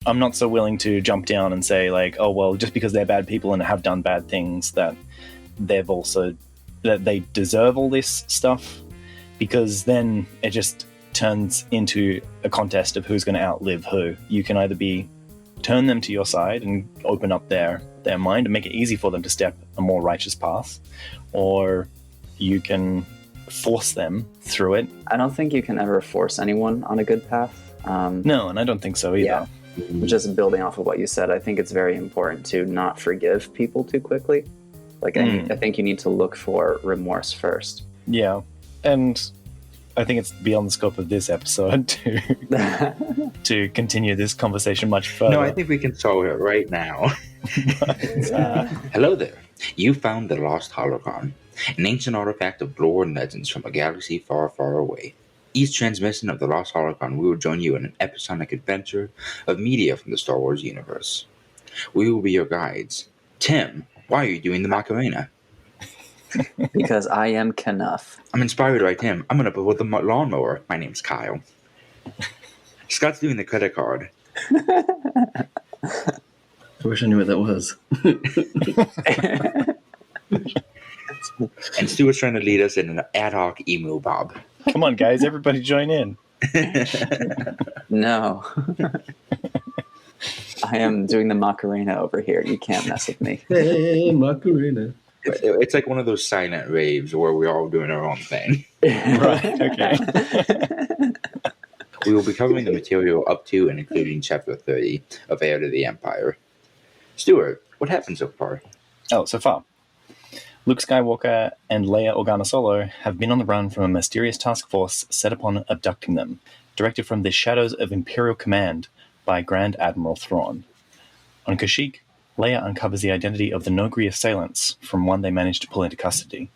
I'm not so willing to jump down and say like, oh well, just because they're bad people and have done bad things that they deserve all this stuff, because then it just turns into a contest of who's going to outlive who. You can either turn them to your side and open up their mind and make it easy for them to step a more righteous path, or you can force them through it. I don't think you can ever force anyone on a good path. No, and I don't think so either. Yeah. Just building off of what you said, I think it's very important to not forgive people too quickly. Like, I think you need to look for remorse first. Yeah, and I think it's beyond the scope of this episode to continue this conversation much further. No, I think we can solve it right now. Hello there. You found the lost Holocron, an ancient artifact of lore and legends from a galaxy far, far away. Each transmission of the lost Holocron, we will join you in an episodic adventure of media from the Star Wars universe. We will be your guides. Tim, why are you doing the Macarena? Because I am Knuff. I'm inspired by Tim. I'm gonna build the lawnmower. My name's Kyle. Scott's doing the credit card. I wish I knew what that was. And Stu was trying to lead us in an ad hoc emu bob. Come on, guys, everybody join in. No. I am doing the Macarena over here. You can't mess with me. Hey, Macarena. It's like one of those silent raves where we're all doing our own thing. Right, okay. We will be covering the material up to and including Chapter 30 of Heir to the Empire. Stuart, what happened so far? Oh, so far. Luke Skywalker and Leia Organa Solo have been on the run from a mysterious task force set upon abducting them, directed from the shadows of Imperial Command by Grand Admiral Thrawn. On Kashyyyk, Leia uncovers the identity of the Noghri assailants from one they managed to pull into custody.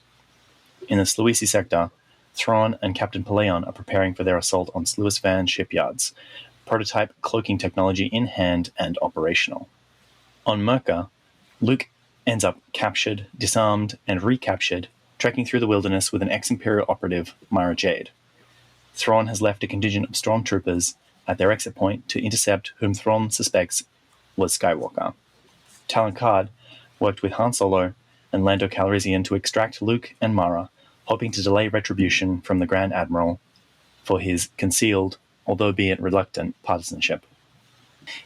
In the Sluissi Sector, Thrawn and Captain Pellaeon are preparing for their assault on Sluis Van Shipyards, prototype cloaking technology in hand and operational. On Myrkr, Luke ends up captured, disarmed, and recaptured, trekking through the wilderness with an ex-Imperial operative, Mara Jade. Thrawn has left a contingent of Stormtroopers at their exit point to intercept whom Thrawn suspects was Skywalker. Talon Karrde worked with Han Solo and Lando Calrissian to extract Luke and Mara, hoping to delay retribution from the Grand Admiral for his concealed, although be it reluctant, partisanship.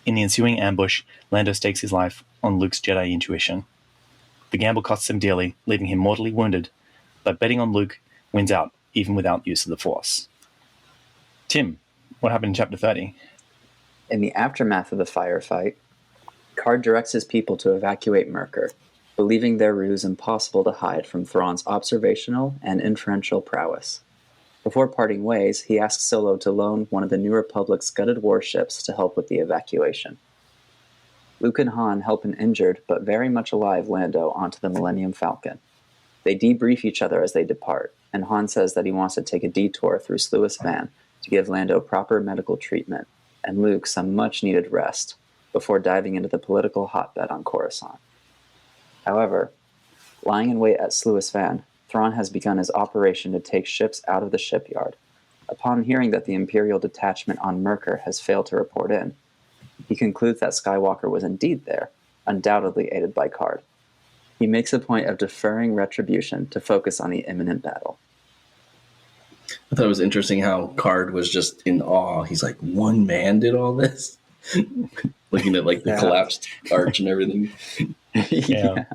In the ensuing ambush, Lando stakes his life on Luke's Jedi intuition. The gamble costs him dearly, leaving him mortally wounded, but betting on Luke wins out, even without use of the Force. Tim, what happened in Chapter 30? In the aftermath of the firefight, Karrde directs his people to evacuate Myrkr, believing their ruse impossible to hide from Thrawn's observational and inferential prowess. Before parting ways, he asks Solo to loan one of the New Republic's gutted warships to help with the evacuation. Luke and Han help an injured but very much alive Lando onto the Millennium Falcon. They debrief each other as they depart, and Han says that he wants to take a detour through Sluis Van to give Lando proper medical treatment, and Luke some much-needed rest, before diving into the political hotbed on Coruscant. However, lying in wait at Sluis Van, Thrawn has begun his operation to take ships out of the shipyard. Upon hearing that the Imperial detachment on Myrkr has failed to report in, he concludes that Skywalker was indeed there, undoubtedly aided by Karrde. He makes a point of deferring retribution to focus on the imminent battle. I thought it was interesting how Karrde was just in awe. He's like, one man did all this? Looking at like the collapsed arch and everything. Yeah.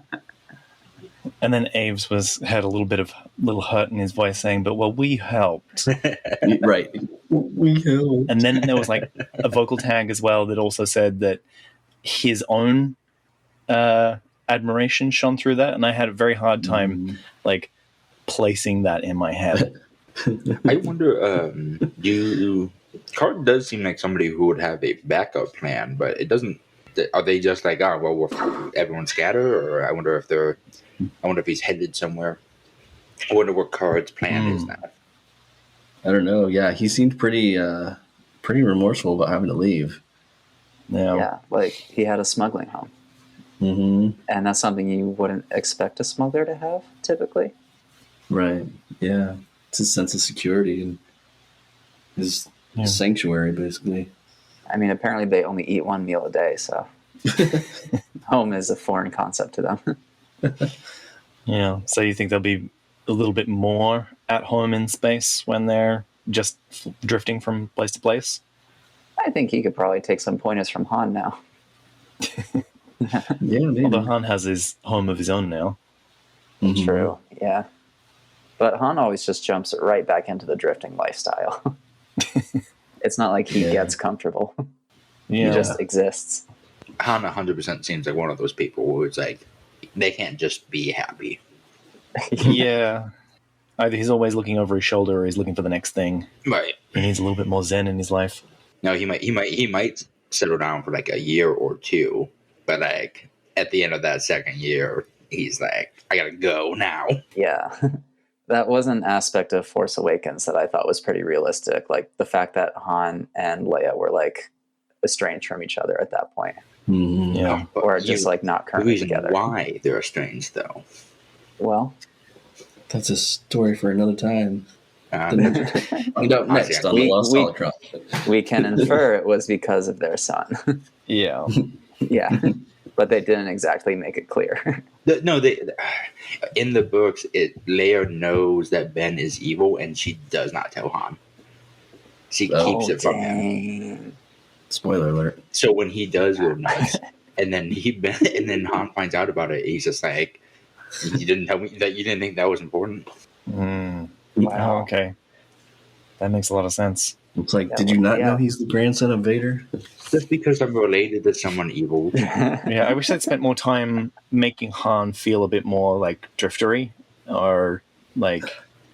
And then Aves had a little hurt in his voice saying, but well, we helped. Right. We helped. And then there was like a vocal tag as well that also said that his own admiration shone through that. And I had a very hard time like placing that in my head. I wonder, Karrde does seem like somebody who would have a backup plan, but it doesn't. Are they just like, oh, well, everyone scatter? Or I wonder if he's headed somewhere. I wonder what Karrde's plan is now. I don't know. Yeah, he seemed pretty remorseful about having to leave. Yeah, like he had a smuggling home. Mm-hmm. And that's something you wouldn't expect a smuggler to have, typically. Right, yeah. It's his sense of security and his sanctuary, basically. I mean, apparently they only eat one meal a day, so home is a foreign concept to them. Yeah. So you think they'll be a little bit more at home in space when they're just drifting from place to place? I think he could probably take some pointers from Han now. Yeah, maybe. Although Han has his home of his own now. Mhm. True, yeah. But Han always just jumps right back into the drifting lifestyle. It's not like he gets comfortable. Yeah. He just exists. Han 100% seems like one of those people who it's like, they can't just be happy. Yeah. Either he's always looking over his shoulder or he's looking for the next thing. Right. He needs a little bit more zen in his life. No, he might settle down for like a year or two, but like at the end of that second year, he's like, I gotta go now. Yeah. That was an aspect of Force Awakens that I thought was pretty realistic. Like the fact that Han and Leia were like estranged from each other at that point. Mhm. Yeah. But Or just like not the currently reason together. why they're estranged, though. Well, That's a story for another time. Find out I next see. on the We- Lost we- Holocron. we can infer it was because of their son. Yeah. Yeah. But they didn't exactly make it clear. No, in the books, Leia knows that Ben is evil, and she does not tell Han. She keeps it from him. Dang. Spoiler alert. So when he does go nuts, and then Han finds out about it, he's just like, "You didn't tell me that. You didn't think that was important." Mm. Wow. Oh, okay. That makes a lot of sense. It's like, Yeah, did you not yeah. know he's the grandson of Vader? Just because I'm related to someone evil. Yeah, I wish they'd spent more time making Han feel a bit more like driftery or like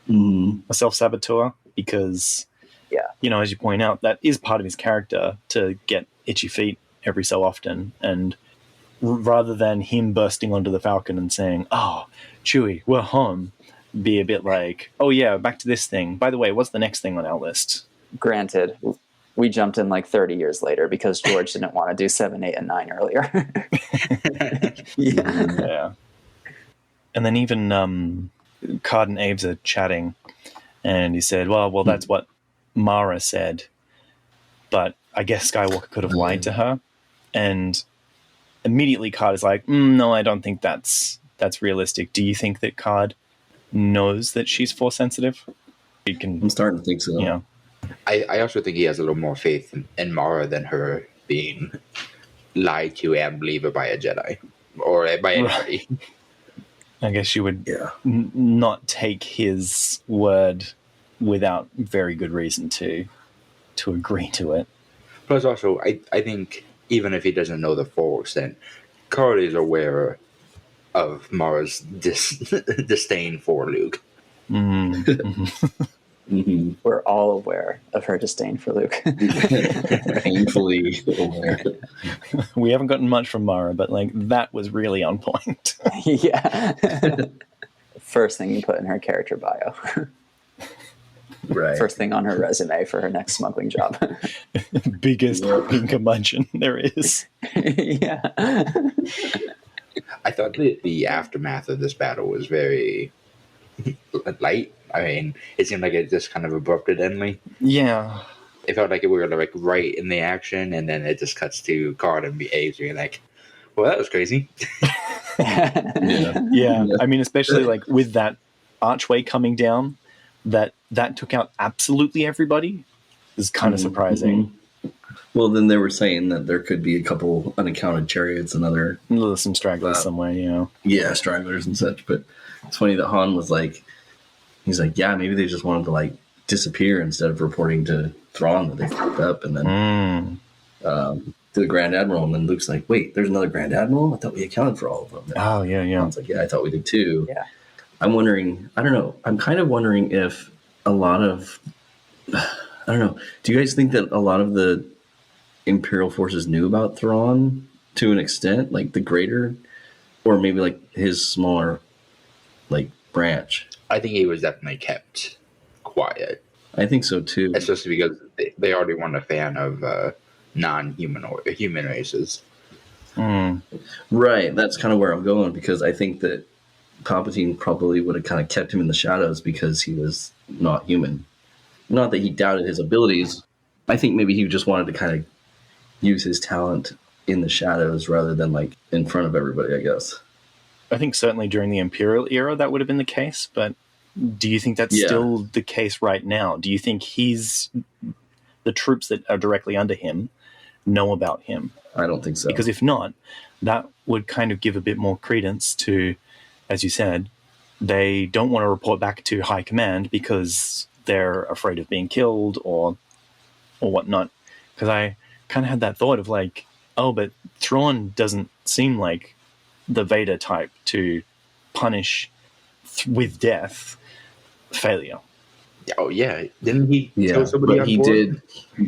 Mm. a self-saboteur because, Yeah. you know, as you point out, that is part of his character to get itchy feet every so often. And rather than him bursting onto the Falcon and saying, "Oh, Chewie, we're home," be a bit like, "Oh yeah, back to this thing. By the way, what's the next thing on our list?" Granted, we jumped in like 30 years later because George didn't want to do 7, 8, and 9 earlier. Yeah. Yeah. And then even Karrde and Aves are chatting, and he said, well, that's what Mara said, but I guess Skywalker could have lied to her. And immediately Karrde is like, no, I don't think that's realistic. Do you think that Karrde knows that she's Force sensitive? You I'm can, starting to think so. you know, I also think he has a little more faith in Mara than her being lied to and believed by a Jedi or by anybody. I guess you would Yeah. not take his word without very good reason to agree to it. Plus, also, I think even if he doesn't know the full extent, Karrde is aware of Mara's disdain for Luke. Mm-hmm. We're all aware of her disdain for Luke. Painfully aware. We haven't gotten much from Mara, but like that was really on point. Yeah. First thing you put in her character bio. Right. First thing on her resume for her next smuggling job. Biggest fucking curmudgeon there is. Yeah. I thought that the aftermath of this battle was very light. I mean, it seemed like it just kind of abrupted endly. Yeah. It felt like we were like right in the action, and then it just cuts to Karrde and Aves being like, "Well, that was crazy." Yeah. I mean, especially like with that archway coming down, that took out absolutely everybody is kind of surprising. Well, then they were saying that there could be a couple unaccounted chariots and other There's some stragglers somewhere, you know. stragglers and such. But it's funny that Han was like, he's like, yeah, maybe they just wanted to like disappear instead of reporting to Thrawn that they fucked up, and then to the Grand Admiral. And then Luke's like, wait, there's another Grand Admiral? I thought we accounted for all of them. And Oh, yeah. Han's like, yeah, I thought we did too. Yeah. I'm wondering, I don't know. I'm kind of wondering if a lot of, I don't know. Do you guys think that a lot of the Imperial forces knew about Thrawn to an extent, like the greater, or maybe like his smaller, like branch? I think he was definitely kept quiet, I think so too. especially because they already weren't a fan of non-human or human races. Right. That's kind of where I'm going, because I think that Palpatine probably would have kind of kept him in the shadows because he was not human. Not that he doubted his abilities. I think maybe he just wanted to kind of use his talent in the shadows rather than like in front of everybody, I guess. I think certainly during the Imperial era that would have been the case, but do you think that's still the case right now? Do you think the troops that are directly under him know about him? I don't think so. Because if not, that would kind of give a bit more credence to, as you said, they don't want to report back to high command because they're afraid of being killed or whatnot. Because I kind of had that thought of like, oh, but Thrawn doesn't seem like the Vader type to punish with death failure. Oh yeah, didn't he kill somebody? But he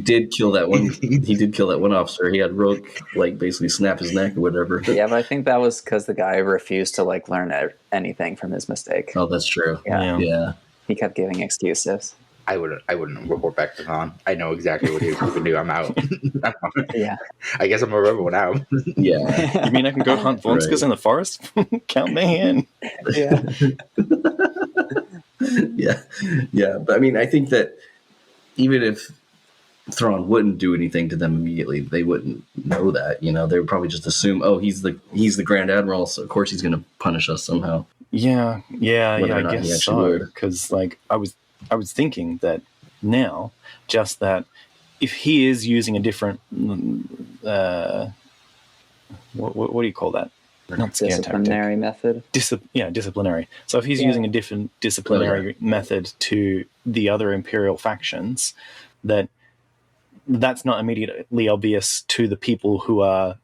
did kill that one. He did kill that one officer. He had Rogue like basically snap his neck or whatever. Yeah, but I think that was because the guy refused to like learn anything from his mistake. Oh, that's true. Yeah. He kept giving excuses. I wouldn't report back to Zahn. I know exactly what he was going to do. I'm out. Yeah. I guess I'm a rebel now. Yeah. You mean I can go hunt Vonskas in the forest? Count me in. Yeah. Yeah. But I mean, I think that even if Thrawn wouldn't do anything to them immediately, they wouldn't know that. You know, they would probably just assume, oh, he's the Grand Admiral, so of course he's going to punish us somehow. Yeah. I not guess so. Because like I was thinking that now, just that if he is using a different, what do you call that? Not disciplinary method. Disciplinary. So if he's using a different disciplinary method to the other Imperial factions, that's not immediately obvious to the people who are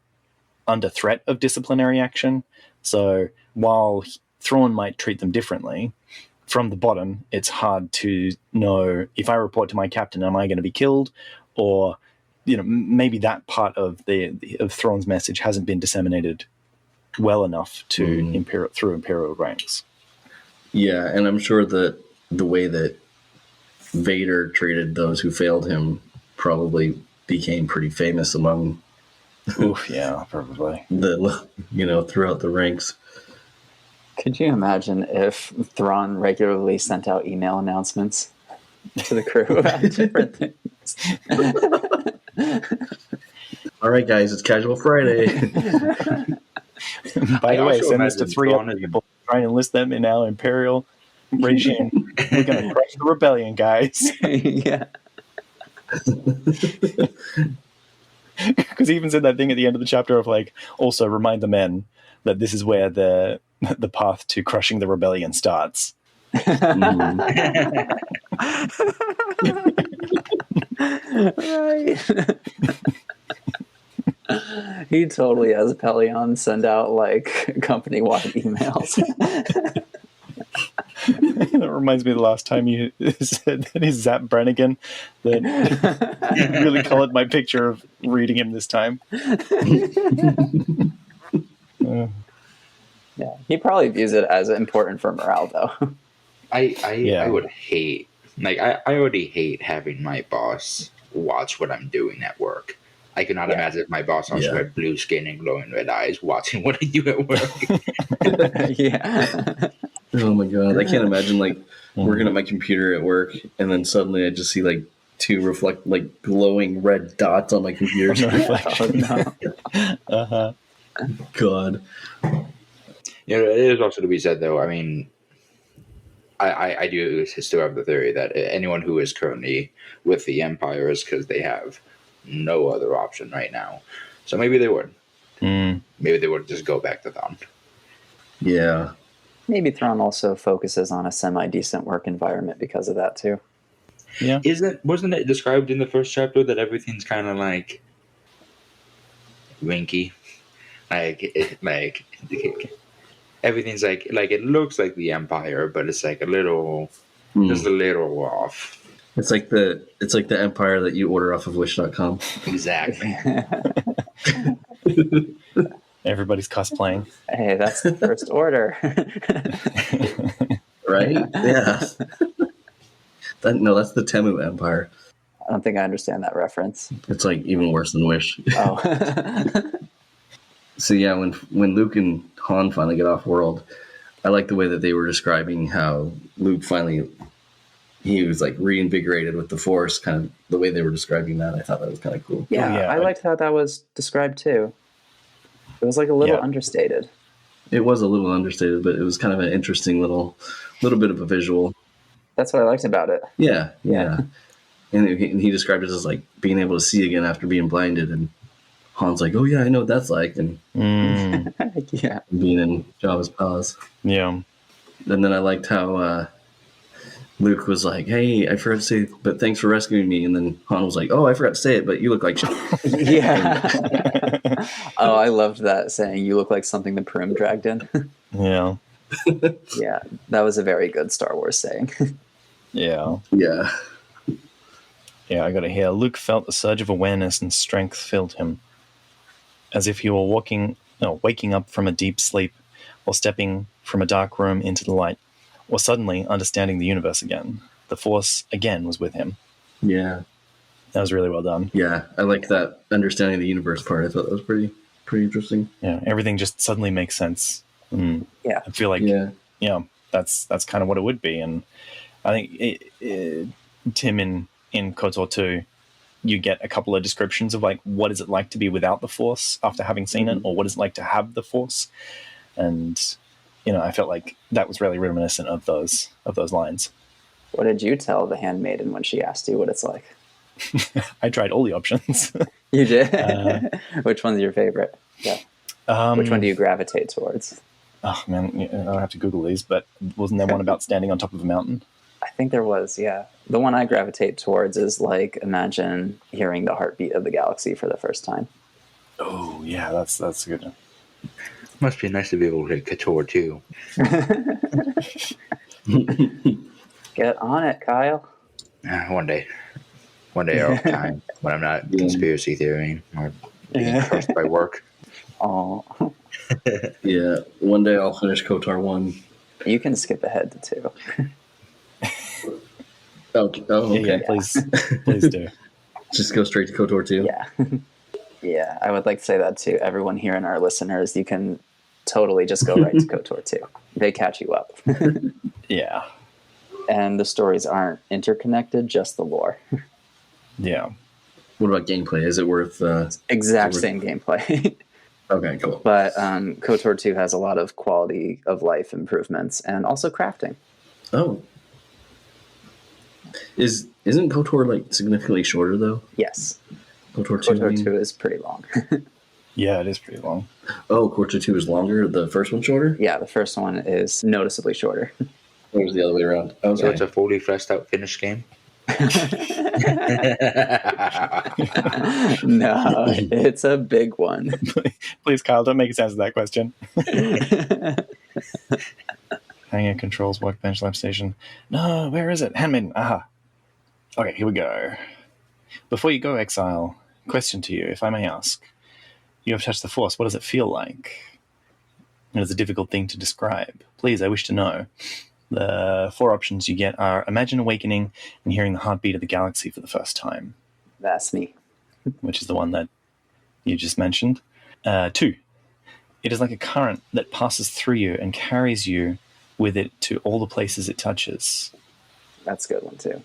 under threat of disciplinary action. So while Thrawn might treat them differently, from the bottom, it's hard to know if I report to my captain, am I going to be killed? Or, maybe that part of of Thrawn's message hasn't been disseminated well enough to through Imperial ranks. Yeah, and I'm sure that the way that Vader treated those who failed him probably became pretty famous among probably throughout the ranks. Could you imagine if Thrawn regularly sent out email announcements to the crew about different things? All right, guys, it's Casual Friday. By the way, send this to 3 other people. Try and enlist them in our Imperial regime. We're going to crush the rebellion, guys. Yeah. Because he even said that thing at the end of the chapter of like, also remind the men that this is where the path to crushing the rebellion starts. Right. He totally has Pellaeon send out like company-wide emails. That reminds me of the last time you said that is Zap Brannigan that really colored my picture of reading him this time. Yeah, he probably views it as important for morale, though. I would hate, I already hate having my boss watch what I'm doing at work. I cannot imagine if my boss also had blue skin and glowing red eyes watching what I do at work. Yeah. Oh my god, I can't imagine working at my computer at work and then suddenly I just see like 2 glowing red dots on my computer screen. God. It is also to be said, though. I mean, I do still have the theory that anyone who is currently with the Empire is because they have no other option right now. So maybe they would. Maybe they would just go back to Thrawn. Yeah. Maybe Thrawn also focuses on a semi-decent work environment because of that, too. Yeah. Wasn't it described in the first chapter that everything's kind of like winky? Everything's like it looks like the Empire, but it's like a little, just a little off. It's like the Empire that you order off of Wish.com. Exactly. Everybody's cosplaying. Hey, that's the First Order. Right? Yeah. That's the Temu Empire. I don't think I understand that reference. It's like even worse than Wish. Oh. So yeah, when Luke and Han finally get off world, I like the way that they were describing how Luke finally he was like reinvigorated with the Force, kind of the way they were describing that. I thought that was kind of cool. Yeah, I liked how that was described too. It was like a little understated. It was a little understated, but it was kind of an interesting little bit of a visual. That's what I liked about it. Yeah. And he described it as like being able to see again after being blinded, and Han's like, "Oh yeah, I know what that's like," and yeah, being in Jabba's palace. Yeah. And then I liked how Luke was like, "Hey, I forgot to say, but thanks for rescuing me." And then Han was like, "Oh, I forgot to say it, but you look like shit." Yeah. Oh, I loved that saying. You look like something the Prim dragged in. Yeah. Yeah, that was a very good Star Wars saying. Yeah. Yeah. Yeah, I got it here. Luke felt a surge of awareness and strength filled him, as if he were waking up from a deep sleep, or stepping from a dark room into the light, or suddenly understanding the universe again. The Force again was with him. Yeah. That was really well done. Yeah, I liked that understanding the universe part. I thought that was pretty interesting. Yeah, everything just suddenly makes sense. Yeah, I feel like that's kind of what it would be, and I think Tim in KOTOR 2, you get a couple of descriptions of like what is it like to be without the Force after having seen it, or what is it like to have the Force, and I felt like that was really reminiscent of those lines. What did you tell the handmaiden when she asked you what it's like? I tried all the options. You did? Which one's your favorite? Yeah. Which one do you gravitate towards? Oh man, I'll have to Google these, but wasn't there one about standing on top of a mountain? I think there was, yeah. The one I gravitate towards is like, imagine hearing the heartbeat of the galaxy for the first time. Oh yeah, that's a good one. Must be nice to be able to hit KOTOR too. Get on it, Kyle. One day I'll have time when I'm not conspiracy theorying or being crushed by work. Oh. Yeah, one day I'll finish KOTOR 1. You can skip ahead to 2. Okay. Yeah, please do. Just go straight to KOTOR 2. Yeah. Yeah, I would like to say that to everyone here and our listeners. You can totally just go right to KOTOR 2. They catch you up. Yeah. And the stories aren't interconnected, just the lore. Yeah. What about gameplay? Is it worth... Same gameplay. Okay, cool. But KOTOR 2 has a lot of quality of life improvements and also crafting. Oh. Isn't KOTOR like significantly shorter though? Yes. KOTOR 2 is pretty long. Yeah, it is pretty long. Oh, KOTOR 2 is longer? The first one shorter? Yeah, the first one is noticeably shorter. Or was it the other way around? Okay. So it's a fully fleshed out finished game? No, it's a big one. Please, Kyle, don't make it answer that question. Hangar controls workbench lab station. No, where is it? Handmaiden. Aha. Okay, here we go. Before you go, Exile, question to you, if I may ask. You have touched the Force. What does it feel like? It is a difficult thing to describe. Please, I wish to know. The 4 options you get are imagine awakening and hearing the heartbeat of the galaxy for the first time. That's me. Which is the one that you just mentioned. 2, it is like a current that passes through you and carries you with it to all the places it touches. That's a good one too.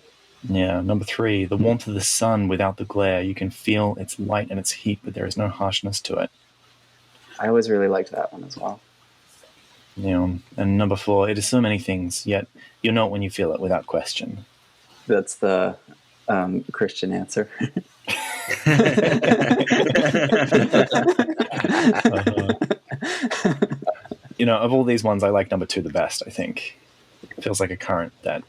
Yeah. Number 3, the warmth of the sun without the glare. You can feel its light and its heat, but there is no harshness to it. I always really liked that one as well. And number 4, it is so many things, yet you know it when you feel it without question. That's the Christian answer. Of all these ones, I like number 2 the best, I think. It feels like a current that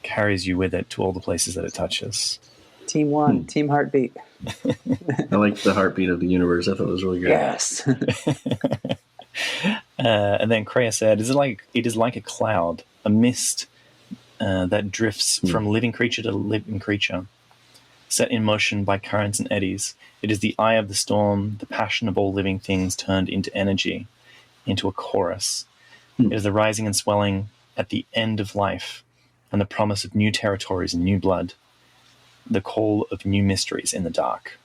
carries you with it to all the places that it touches. Team 1, Team Heartbeat. I like the heartbeat of the universe. I thought it was really good. Yes. And then Kreia said, it is like a cloud, a mist that drifts from living creature to living creature, set in motion by currents and eddies. It is the eye of the storm, the passion of all living things turned into energy, into a chorus. It is the rising and swelling at the end of life, and the promise of new territories and new blood, the call of new mysteries in the dark.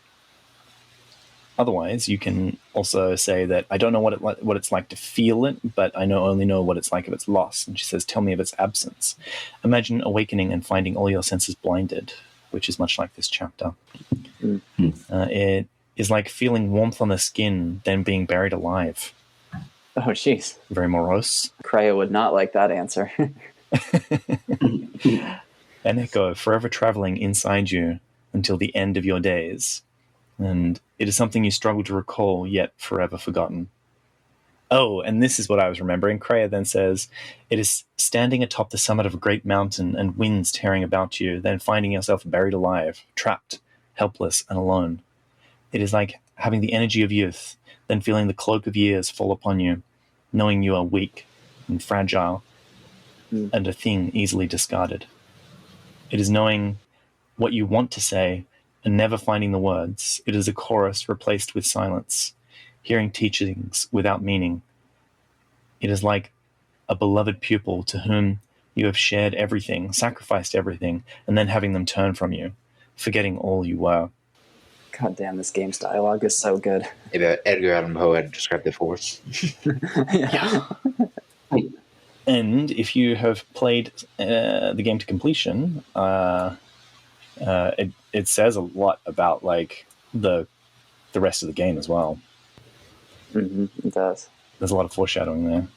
Otherwise, you can also say that I don't know what it's like to feel it, but I only know what it's like if it's lost. And she says, tell me of its absence. Imagine awakening and finding all your senses blinded, which is much like this chapter. It is like feeling warmth on the skin, then being buried alive. Oh, jeez. Very morose. Kreia would not like that answer. An echo forever traveling inside you until the end of your days. And it is something you struggle to recall, yet forever forgotten. Oh, and this is what I was remembering. Kreia then says, it is standing atop the summit of a great mountain and winds tearing about you, then finding yourself buried alive, trapped, helpless, and alone. It is like having the energy of youth, then feeling the cloak of years fall upon you, knowing you are weak and fragile, and a thing easily discarded. It is knowing what you want to say and never finding the words. It is a chorus replaced with silence, hearing teachings without meaning. It is like a beloved pupil to whom you have shared everything, sacrificed everything, and then having them turn from you, forgetting all you were. God damn, this game's dialogue is so good. If Edgar Allan Poe had described the Force. Yeah. And if you have played the game to completion, it says a lot about like the rest of the game as well. It does. There's a lot of foreshadowing there.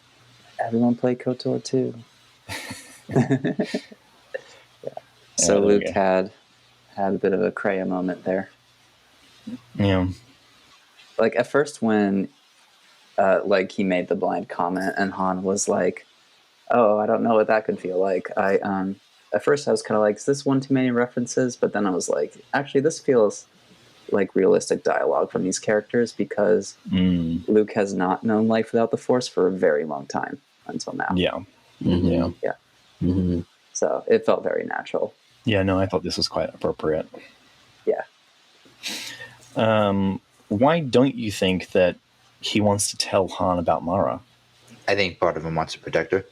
Everyone play KOTOR too. So Luke had a bit of a Kreia moment there. Yeah. Like at first when like he made the blind comment and Han was like, oh, I don't know what that could feel like. At first I was kind of like, is this one too many references? But then I was like, actually this feels like realistic dialogue from these characters because Luke has not known life without the Force for a very long time until now. Yeah. Yeah. Mm-hmm. So it felt very natural. Yeah, no, I thought this was quite appropriate. Yeah. Why don't you think that he wants to tell Han about Mara? I think part of him wants to protect her.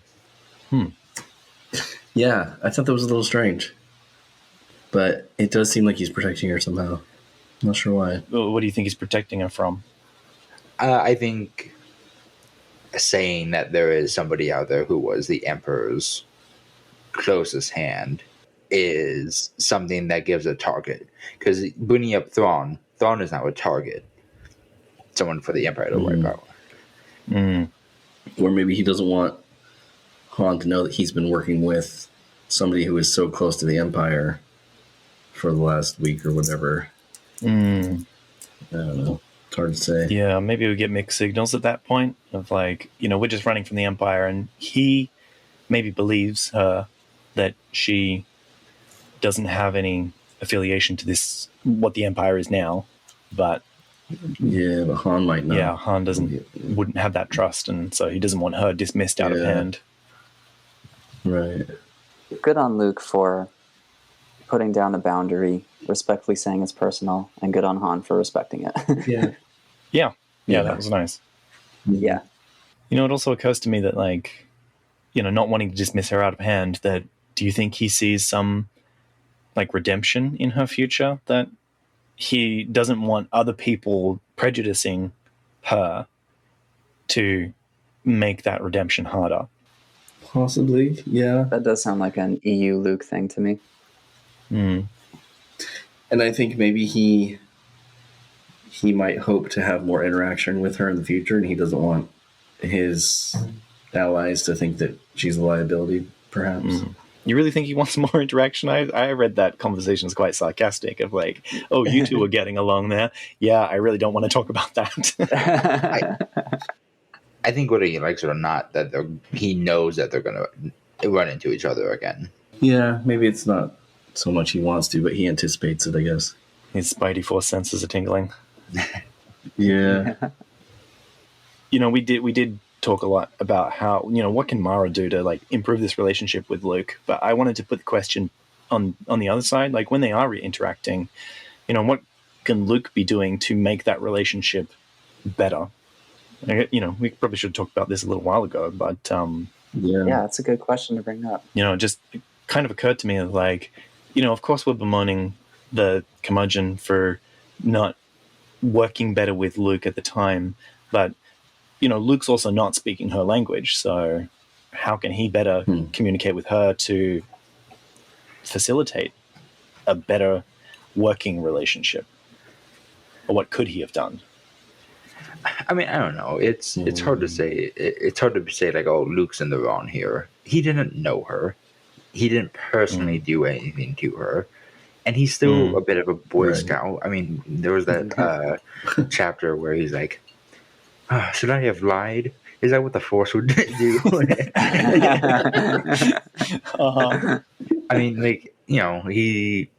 Yeah, I thought that was a little strange. But it does seem like he's protecting her somehow. I'm not sure why. What do you think he's protecting her from? I think saying that there is somebody out there who was the Emperor's closest hand is something that gives a target. Because bringing up Thrawn is now a target. Someone for the Empire to wipe out. Or maybe he doesn't want Han to know that he's been working with somebody who is so close to the Empire for the last week or whatever. I don't know. It's hard to say. Yeah, maybe we get mixed signals at that point of like, we're just running from the Empire, and he maybe believes her that she doesn't have any affiliation to this, what the Empire is now, but yeah, but Han might not. Yeah, Han wouldn't have that trust, and so he doesn't want her dismissed out of hand. Right. Good on Luke for putting down the boundary, respectfully saying it's personal, and good on Han for respecting it. Yeah, that was nice. Yeah. It also occurs to me that, like, not wanting to dismiss her out of hand, that do you think he sees some, like, redemption in her future, that he doesn't want other people prejudicing her to make that redemption harder? Possibly, yeah. That does sound like an EU Luke thing to me. And I think maybe he might hope to have more interaction with her in the future, and he doesn't want his allies to think that she's a liability, perhaps. You really think he wants more interaction? I read that conversation as quite sarcastic of like, oh, you two are getting along there. Yeah, I really don't want to talk about that. I think whether he likes it or not, that he knows that they're going to run into each other again. Yeah, maybe it's not so much he wants to, but he anticipates it, I guess. His Spidey Force senses are tingling. Yeah. We did talk a lot about how, what can Mara do to like improve this relationship with Luke, but I wanted to put the question on the other side, like when they are interacting, what can Luke be doing to make that relationship better? We probably should have talked about this a little while ago, but yeah, that's a good question to bring up. It just kind of occurred to me like, of course we're bemoaning the curmudgeon for not working better with Luke at the time, but Luke's also not speaking her language, so how can he better communicate with her to facilitate a better working relationship? Or what could he have done? I mean, I don't know. It's hard to say. It's hard to say like, oh, Luke's in the wrong here. He didn't know her. He didn't personally do anything to her, and he's still a bit of a Boy Scout. I mean, there was that chapter where he's like, "Should I have lied? Is that what the Force would do?" I mean, like, he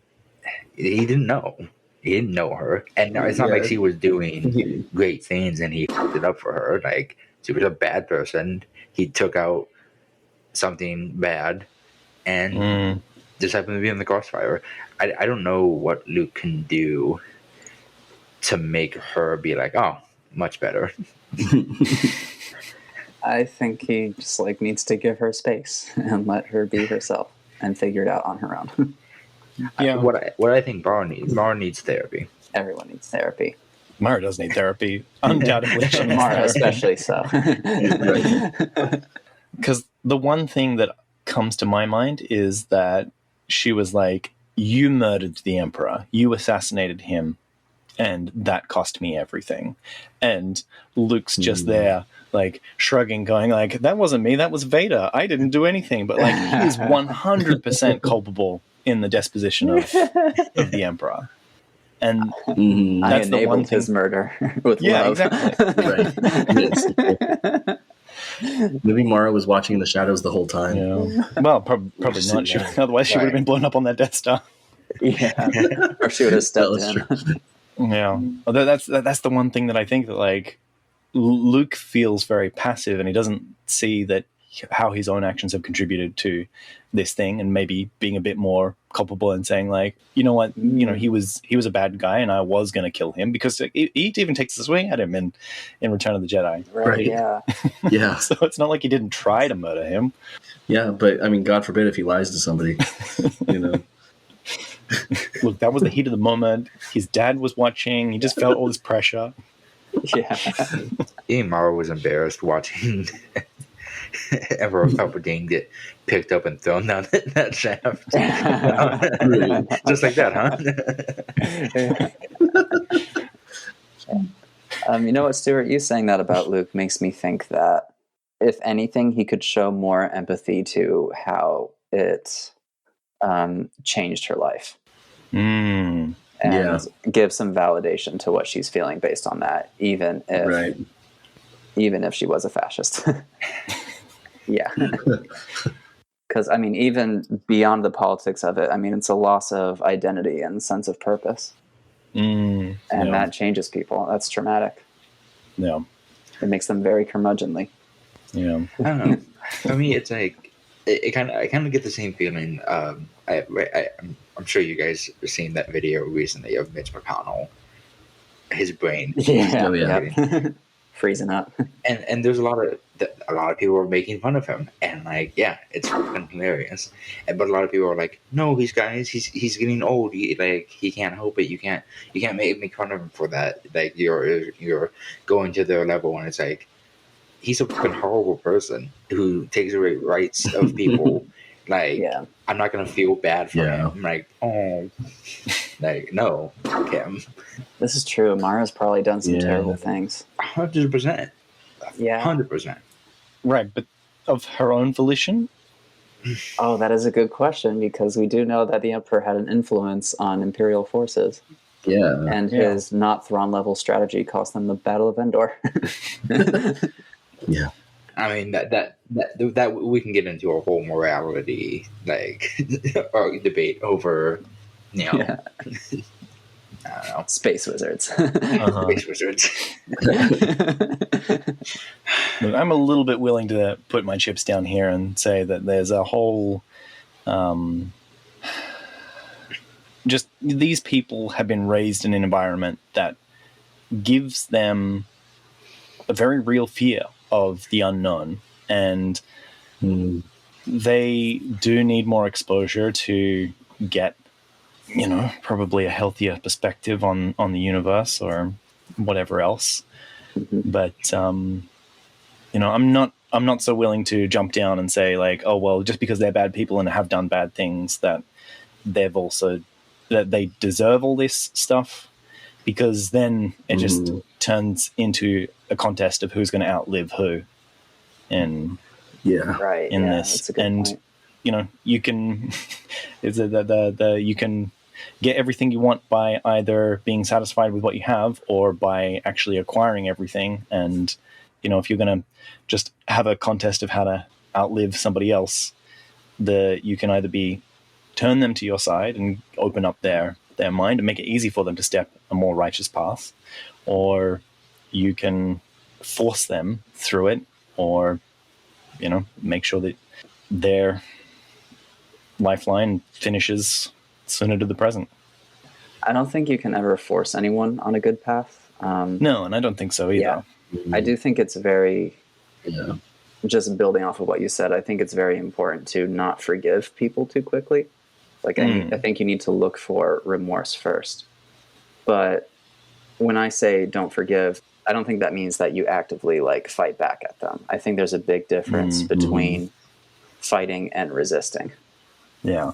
didn't know. He didn't know her, and it's not like she was doing great things and he fucked it up for her. Like, she was a bad person. He took out something bad and just happened to be in the crossfire. I don't know what Luke can do to make her be like, oh, much better. I think he just needs to give her space and let her be herself and figure it out on her own. Yeah. What I think Mara needs therapy. Everyone needs therapy. Mara does need therapy, undoubtedly. Mara especially so. Because the one thing that comes to my mind is that she was like, you murdered the Emperor, you assassinated him, and that cost me everything. And Luke's just there, shrugging, going that wasn't me, that was Vader. I didn't do anything. But he is 100% culpable in the disposition of the Emperor. And that's the one thing. His murder with love. Exactly. Maybe Mara was watching in the shadows the whole time. Yeah. Well, probably not. Otherwise, she would have been blown up on that Death Star. Yeah, or she would have stepped in. Yeah, that's the one thing that I think that Luke feels very passive, and he doesn't see that how his own actions have contributed to this thing, and maybe being a bit more culpable and saying you know what, he was a bad guy, and I was going to kill him, because he even takes a swing at him in Return of the Jedi. Right. Yeah. Yeah. So it's not like he didn't try to murder him. Yeah, but I mean, God forbid if he lies to somebody. Look, that was the heat of the moment. His dad was watching. He just felt all this pressure. Yeah. Mara was embarrassed watching Emperor Palpatine get picked up and thrown down that shaft. Just like that, huh? You know what, Stuart? You saying that about Luke makes me think that, if anything, he could show more empathy to how it changed her life. And give some validation to what she's feeling based on that, even if she was a fascist. Yeah. Because, even beyond the politics of it, it's a loss of identity and sense of purpose. And that changes people. That's traumatic. Yeah. It makes them very curmudgeonly. Yeah. I don't know. For me, it's I kind of get the same feeling. I'm sure you guys have seen that video recently of Mitch McConnell. His brain. Yeah. Freezing up. And there's a lot of people are making fun of him, and it's fucking hilarious. But a lot of people are like, no, he's getting old. He can't help it. You can't make fun of him for that. You're going to their level, and it's he's a fucking horrible person who takes away rights of people. I'm not gonna feel bad for him. I'm no, fuck him. This is true. Mara's probably done some terrible things. 100%. Yeah, 100%. Right, but of her own volition? Oh, that is a good question, because we do know that the Emperor had an influence on Imperial forces. Yeah, and his not Thrawn level strategy cost them the Battle of Endor. Yeah. That we can get into a whole morality debate over, I don't know, space wizards. Space wizards. Look, I'm a little bit willing to put my chips down here and say that there's a whole, just these people have been raised in an environment that gives them a very real fear of the unknown, and they do need more exposure to get, probably a healthier perspective on the universe, or whatever else. Mm-hmm. But I'm not so willing to jump down and say like, oh well, just because they're bad people and have done bad things that they deserve all this stuff, because then it just turns into a contest of who's going to outlive who. And Right. in Yeah, this, that's a good and point. you can you can get everything you want by either being satisfied with what you have or by actually acquiring everything. And if you're going to just have a contest of how to outlive somebody else, you can either turn them to your side and open up their mind and make it easy for them to step a more righteous path, or you can force them through it, or make sure that their lifeline finishes sooner to the present. I don't think you can ever force anyone on a good path. No, and I don't think so either. Yeah. I do think it's very, just building off of what you said, I think it's very important to not forgive people too quickly. Like, I think you need to look for remorse first. But when I say don't forgive, I don't think that means that you actively fight back at them. I think there's a big difference between fighting and resisting. Yeah.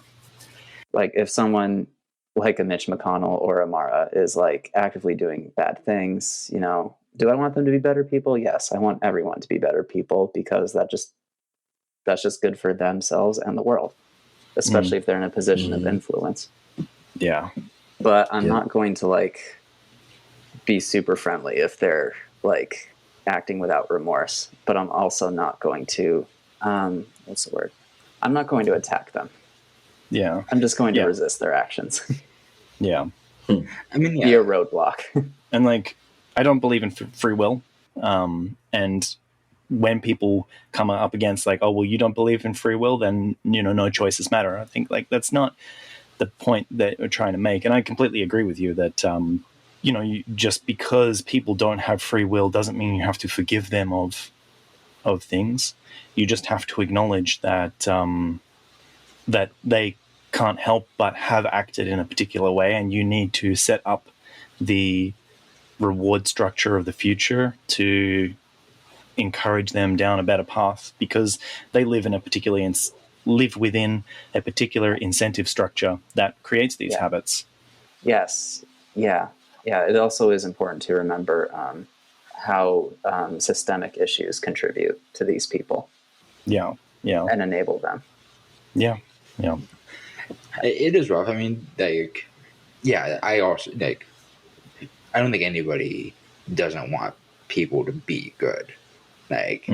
Like, if someone like a Mitch McConnell or a Mara is actively doing bad things, do I want them to be better people? Yes, I want everyone to be better people, because that's just good for themselves and the world, especially if they're in a position of influence. Yeah. But I'm not going to be super friendly if they're acting without remorse. But I'm also not going to what's the word? I'm not going to attack them. Yeah. I'm just going to resist their actions. Yeah. I mean, Be a roadblock. And I don't believe in free will. And when people come up against oh, well, you don't believe in free will, then, no choices matter. I think that's not the point that we're trying to make. And I completely agree with you that, just because people don't have free will doesn't mean you have to forgive them of things. You just have to acknowledge that, that they can't help but have acted in a particular way, and you need to set up the reward structure of the future to encourage them down a better path, because they live within a particular incentive structure that creates these habits. Yes. Yeah. It also is important to remember how systemic issues contribute to these people. Yeah. And enable them. Yeah. It is rough. I mean, I also I don't think anybody doesn't want people to be good. It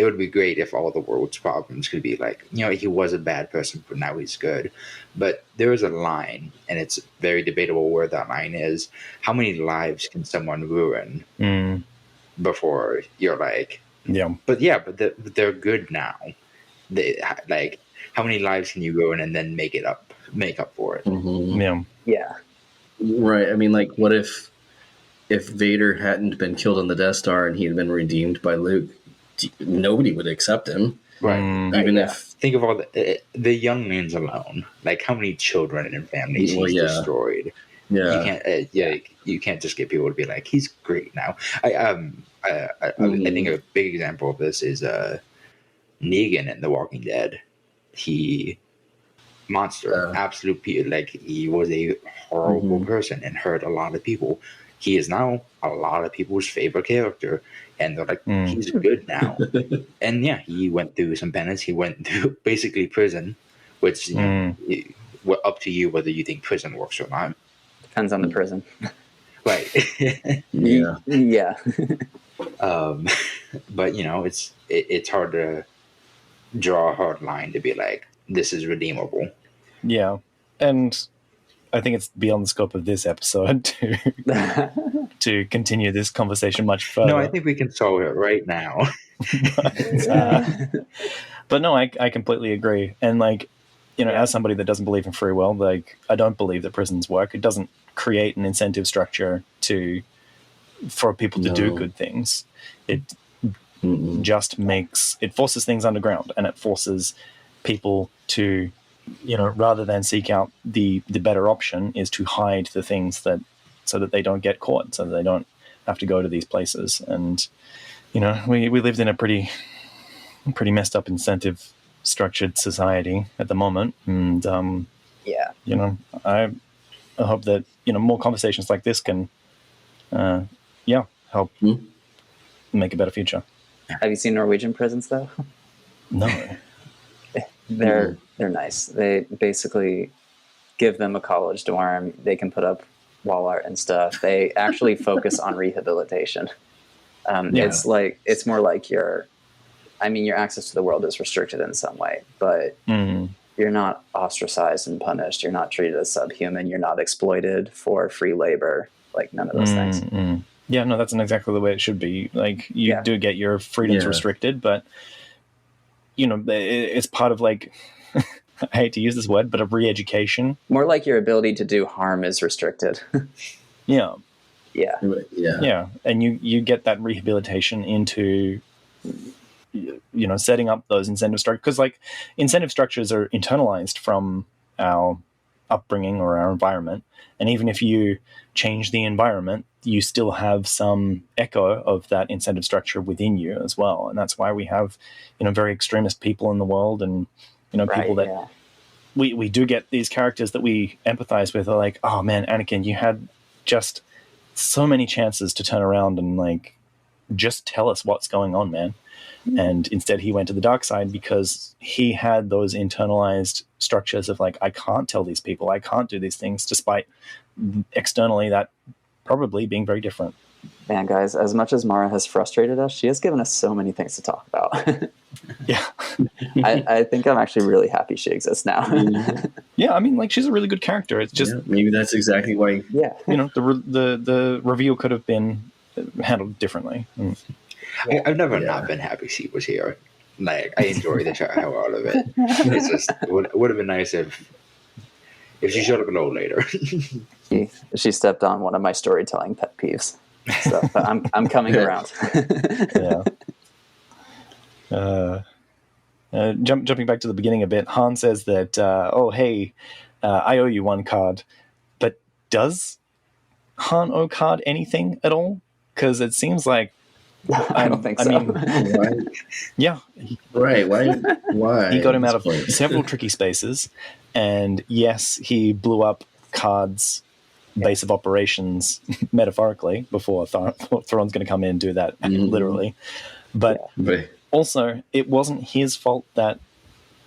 would be great if all the world's problems could be he was a bad person, but now he's good. But there is a line, and it's very debatable where that line is. How many lives can someone ruin before you're but they're good now. They how many lives can you ruin and then make up for it? Yeah. Right. I mean, what if Vader hadn't been killed on the Death Star and he had been redeemed by Luke? Nobody would accept him. Right. Even if... Think of all the young man's alone. How many children and families he's destroyed. Yeah. You can't just get people to be he's great now. I think a big example of this is Negan in The Walking Dead. He monster, absolute he was a horrible person and hurt a lot of people. He is now a lot of people's favorite character, and they're he's good now. And he went through some penance. He went through basically prison, which up to you whether you think prison works or not. Depends on the prison. Right. Yeah. But it's hard to draw a hard line to be this is redeemable. Yeah. And I think it's beyond the scope of this episode to continue this conversation much further. No, I think we can solve it right now. But no, I completely agree. And as somebody that doesn't believe in free will, I don't believe that prisons work. It doesn't create an incentive structure for people to do good things. It just forces things underground, and it forces people to, rather than seek out the better option, is to hide the things that so that they don't get caught, so that they don't have to go to these places. And we lived in a pretty messed up incentive structured society at the moment, and I hope that more conversations like this can help make a better future. Have you seen Norwegian prisons though? No. They're nice. They basically give them a college dorm. They can put up wall art and stuff. They actually focus on rehabilitation. It's more like your access to the world is restricted in some way, but you're not ostracized and punished. You're not treated as subhuman. You're not exploited for free labor. Like none of those things. Yeah, no, that's exactly the way it should be. Like you do get your freedoms restricted, but it's part of like, I hate to use this word, but a re-education. More like your ability to do harm is restricted. Yeah. And you get that rehabilitation into setting up those incentive structures, because like incentive structures are internalized from our upbringing or our environment, and even if you change the environment, you still have some echo of that incentive structure within you as well. And that's why we have very extremist people in the world, and people that we do get these characters that we empathize with are like, oh man, Anakin, you had just so many chances to turn around and like just tell us what's going on, man. And instead he went to the dark side because he had those internalized structures of like, I can't tell these people, I can't do these things, despite externally that probably being very different. Man, guys, as much as Mara has frustrated us, she has given us so many things to talk about. Yeah. I think I'm actually really happy she exists now. Yeah, I mean, like, she's a really good character. It's just... maybe that's exactly why... Yeah. The reveal could have been handled differently. I've never not been happy she was here. Like, I enjoyed the hell out of it. It's just, it would have been nice if she showed up a little later. She stepped on one of my storytelling pet peeves. So, but I'm coming around. Jumping back to the beginning a bit, Han says that, I owe you one card. But does Han owe Karrde anything at all? Because it seems like... I don't think so. Why? Yeah. Right. Why? He got him out of several tricky spaces. And yes, he blew up Karrde's base of operations metaphorically before Thrawn's going to come in and do that literally. But also, it wasn't his fault that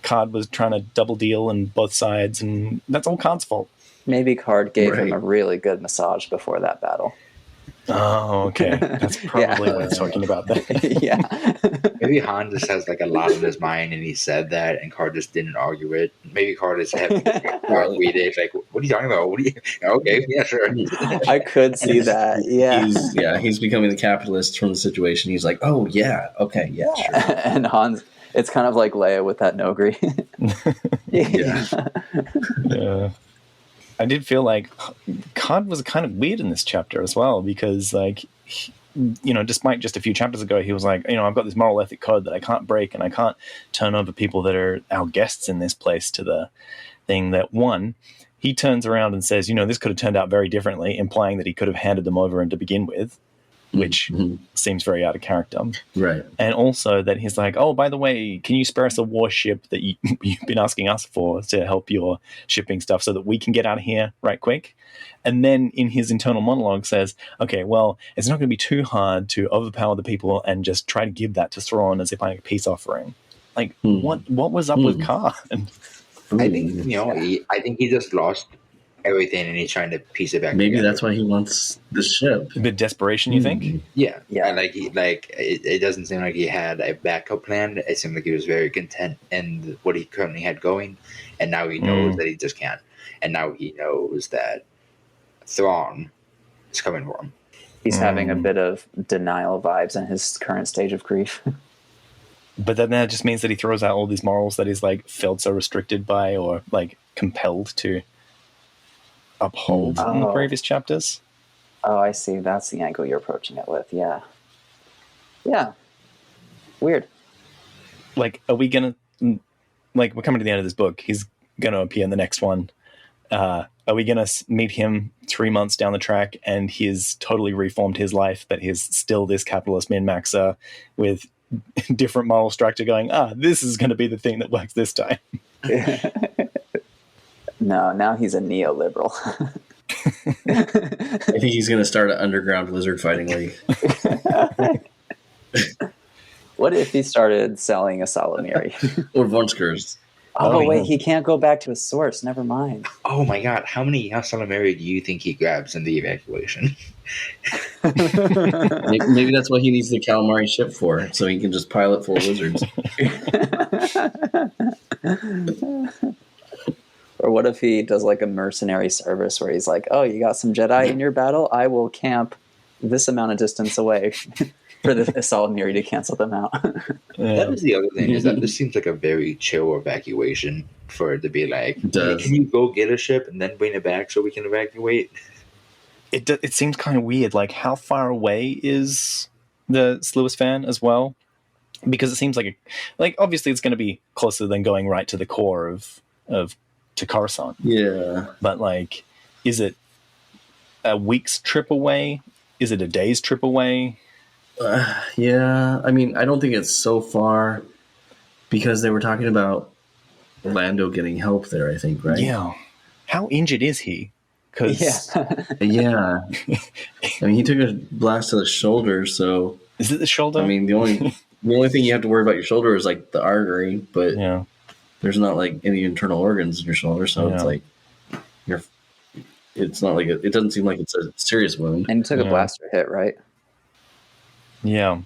Karrde was trying to double deal on both sides, and that's all Karrde's fault. Maybe Karrde gave him a really good massage before that battle. Oh, okay. That's probably what he's talking about then. Yeah. Maybe Han just has like a lot on his mind and he said that and Karrde just didn't argue it. Maybe Karrde just had read it. Like, what are you talking about? Okay, yeah, sure. I could see that. Yeah. He's becoming the capitalist from the situation. He's like, oh yeah, okay, yeah, sure. And Han's, it's kind of like Leia with that Noghri. Yeah. I did feel like Karrde was kind of weird in this chapter as well, because like, despite just a few chapters ago, he was like, I've got this moral ethic code that I can't break, and I can't turn over people that are our guests in this place to the thing that one, he turns around and says, this could have turned out very differently, implying that he could have handed them over and to begin with, which seems very out of character. Right. And also that he's like, oh, by the way, can you spare us a warship that you've been asking us for to help your shipping stuff so that we can get out of here right quick? And then in his internal monologue says, okay, well, it's not going to be too hard to overpower the people and just try to give that to Thrawn as if like a peace offering. Like, what was up with Karrde? I think, I think he just lost everything and he's trying to piece it back Maybe together. That's why he wants the ship. A bit desperation, you think? Yeah. And it doesn't seem like he had a backup plan. It seemed like he was very content in what he currently had going, and now he knows that he just can't. And now he knows that Thrawn is coming for him. He's having a bit of denial vibes in his current stage of grief. But then that just means that he throws out all these morals that he's like felt so restricted by or like compelled to uphold in the previous chapters. Oh, I see. That's the angle you're approaching it with. Yeah. Weird. Like, are we gonna, like, we're coming to the end of this book. He's gonna appear in the next one. Are we going to meet him 3 months down the track and he's totally reformed his life, but he's still this capitalist min-maxer with different moral structure going, this is going to be the thing that works this time? No, now he's a neoliberal. I think he's going to start an underground lizard fighting league. What if he started selling a salamiri? Or Vonskers. Oh, wait, he can't go back to his source. Never mind. Oh my god, how many salamiri do you think he grabs in the evacuation? Maybe that's what he needs the calamari ship for, so he can just pilot 4 lizards. Or what if he does like a mercenary service where he's like, oh, you got some Jedi in your battle? I will camp this amount of distance away for the salamiri to cancel them out. That is the other thing, is that this seems like a very chill evacuation for it to be like, hey, can you go get a ship and then bring it back so we can evacuate? It seems kind of weird. Like, how far away is the Sluis Van as well? Because it seems like obviously it's going to be closer than going right to the core of to Coruscant. Yeah. But like, is it a week's trip away? Is it a day's trip away? Yeah. I mean, I don't think it's so far because they were talking about Lando getting help there, I think, right? Yeah. How injured is he? Because yeah. I mean, he took a blast to the shoulder, so is it the shoulder? I mean, the only thing you have to worry about your shoulder is like the artery, but there's not like any internal organs in your shoulder, so it's like it's not like it doesn't seem like it's a serious wound. And he took a blaster hit, right? Yeah.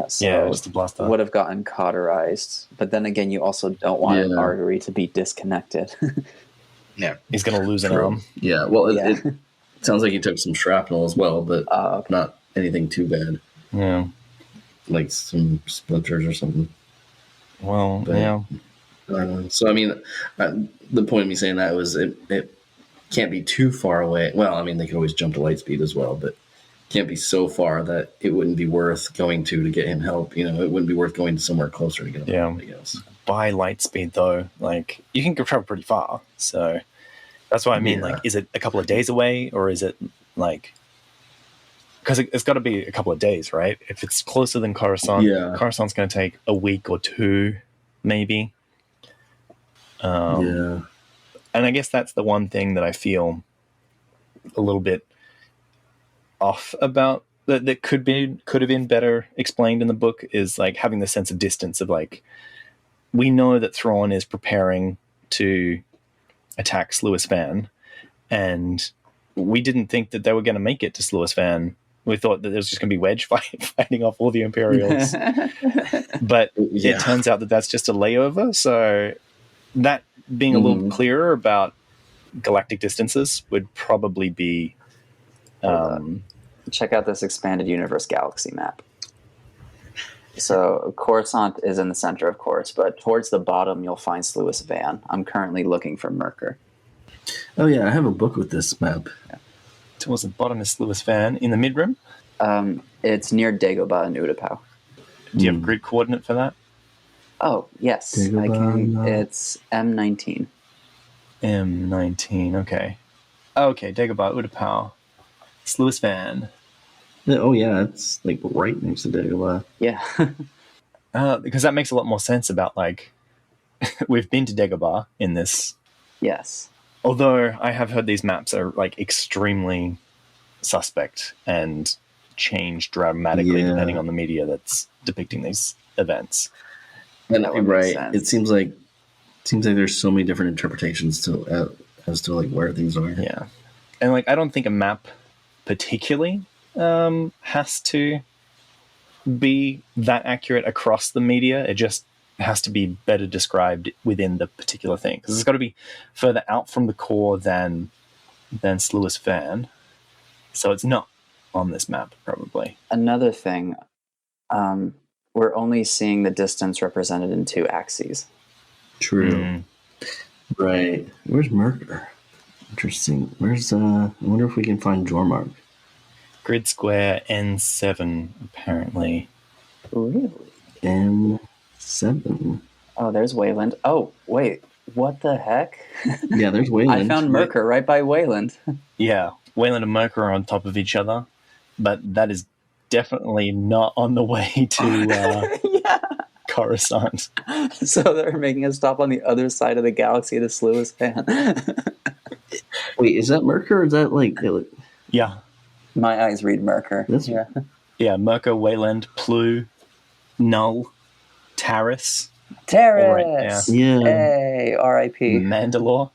So just a blaster. Would have gotten cauterized, but then again, you also don't want an artery to be disconnected. Yeah, he's going to lose an arm. Yeah, well, it sounds like he took some shrapnel as well, but not anything too bad. Yeah. Like some splinters or something. Well, so, I mean, the point of me saying that was it can't be too far away. Well, I mean, they could always jump to light speed as well, but can't be so far that it wouldn't be worth going to get him help. You know, it wouldn't be worth going to somewhere closer to get him help, I guess. By light speed, though, like, you can travel pretty far. So that's what I mean. Like, is it a couple of days away, or is it like... Because it's got to be a couple of days, right? If it's closer than Coruscant, Coruscant's going to take a week or 2, maybe. And I guess that's the one thing that I feel a little bit off about that could have been better explained in the book, is like having the sense of distance of like, we know that Thrawn is preparing to attack Sluis Van, and we didn't think that they were going to make it to Sluis Van. We thought that there was just going to be Wedge fighting off all the Imperials. But it turns out that that's just a layover. So that being a little clearer about galactic distances would probably be... Check out this expanded universe galaxy map. So Coruscant is in the center, of course, but towards the bottom you'll find Sluis Van. I'm currently looking for Myrkr. Oh yeah, I have a book with this map. Yeah. Towards the bottom is Sluis Van. In the mid-rim? It's near Dagobah and Utapau. Do you have a grid coordinate for that? Oh, yes. Dagobah, I can. It's M19. M19, okay. Okay, Dagobah, Utapau. Sluis Van. Oh yeah, it's like right next to Dagobah. Yeah. Because that makes a lot more sense about, like, we've been to Dagobah in this. Yes. Although I have heard these maps are like extremely suspect and change dramatically depending on the media that's depicting these events. And right, it seems like there's so many different interpretations as to like where things are. Yeah, and like I don't think a map particularly has to be that accurate across the media. It just has to be better described within the particular thing, because it's got to be further out from the core than Sluis Van, so it's not on this map probably. Another thing, we're only seeing the distance represented in 2 axes. True. Right. Where's Myrkr? Interesting. Where's I wonder if we can find Jormark. Grid square N7 apparently. Really? N7. Oh, there's Wayland. Oh, wait. What the heck? Yeah, there's Wayland. I found Myrkr right by Wayland. Yeah, Wayland and Myrkr are on top of each other, but that is definitely not on the way to Yeah. Coruscant. So they're making a stop on the other side of the galaxy to Sluis Van. Wait, is that Myrkr or is that like... Yeah, My eyes read Myrkr. That's- Yeah. Myrkr, Wayland, Plu, Null, Taris, Terrace! Yeah. Hey, R.I.P. Mandalore.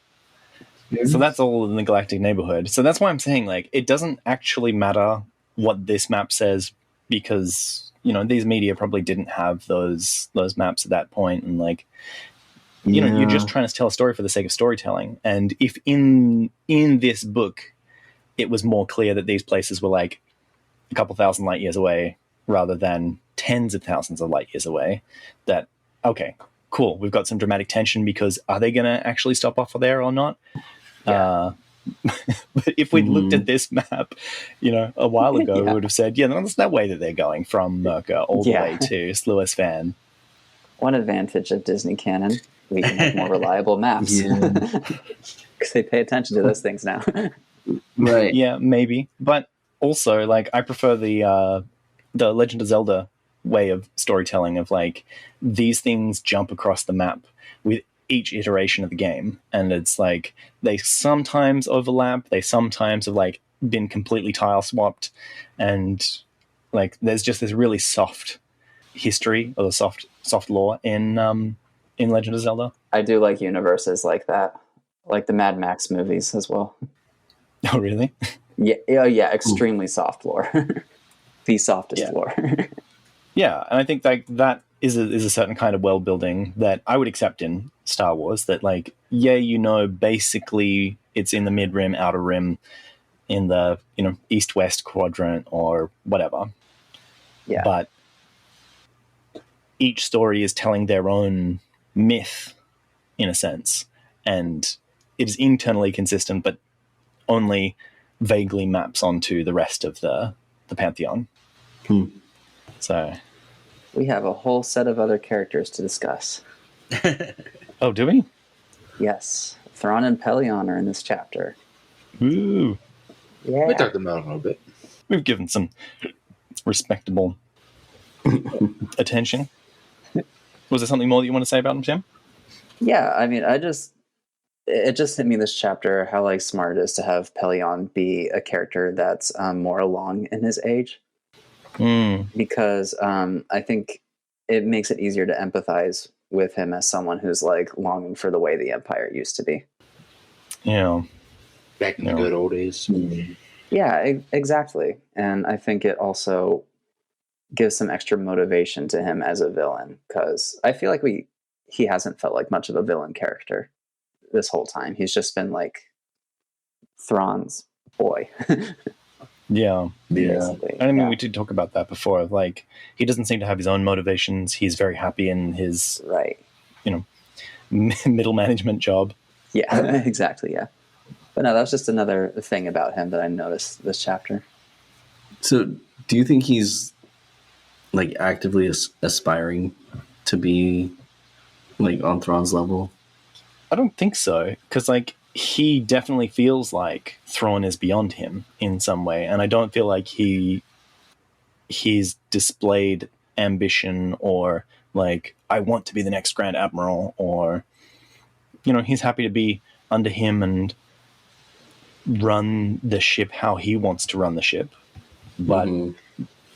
So that's all in the galactic neighborhood. So that's why I'm saying, like, it doesn't actually matter what this map says, because, you know, these media probably didn't have those maps at that point, and like, you know, you're just trying to tell a story for the sake of storytelling. And if in this book it was more clear that these places were like a couple thousand light years away rather than tens of thousands of light years away, that, okay, cool, we've got some dramatic tension, because are they going to actually stop off there or not? Yeah. But if we'd looked at this map, you know, a while ago, Yeah. we would have said, yeah, there's no way that they're going from Myrkr all the way to Sluis Van. One advantage of Disney canon, we can have more reliable maps. Yeah. Because they pay attention to those things now. Right. Yeah, maybe. But also, like, I prefer the Legend of Zelda way of storytelling, of like, these things jump across the map with each iteration of the game, and it's like they sometimes overlap, they sometimes have like been completely tile swapped, and like there's just this really soft history, or the soft lore in Legend of Zelda. I do like universes like that, like the Mad Max movies as well. Oh, really? Yeah, extremely soft lore. The softest lore. Yeah, and I think that is a certain kind of world building that I would accept in Star Wars. That, like, yeah, you know, basically it's in the mid rim, outer rim, in the, you know, east-west quadrant or whatever. Yeah. But each story is telling their own myth, in a sense, and it is internally consistent, but only vaguely maps onto the rest of the Pantheon. So, We have a whole set of other characters to discuss. oh, do we? Yes. Thrawn and Pellaeon are in this chapter. Ooh, Yeah. We talked about it a little bit. we've given some respectable attention. Was there something more that you want to say about him, Jim? Yeah, I mean, it just hit me this chapter how like smart it is to have Pellaeon be a character that's more along in his age, because I think it makes it easier to empathize with him as someone who's like longing for the way the Empire used to be. Yeah. Back in the No. good old days. Yeah, exactly. And I think it also gives some extra motivation to him as a villain, because I feel like he hasn't felt like much of a villain character this whole time. He's just been like Thrawn's boy. Yeah. basically. I mean, Yeah. we did talk about that before. Like, he doesn't seem to have his own motivations. He's very happy in his, Right. you know, middle management job. Yeah, exactly. Yeah. But no, that's just another thing about him that I noticed this chapter. So, do you think he's like actively aspiring to be like on Thrawn's level? I don't think so, because like he definitely feels like Thrawn is beyond him in some way, and I don't feel like he's displayed ambition or like, I want to be the next Grand Admiral, or, you know, he's happy to be under him and run the ship how he wants to run the ship, but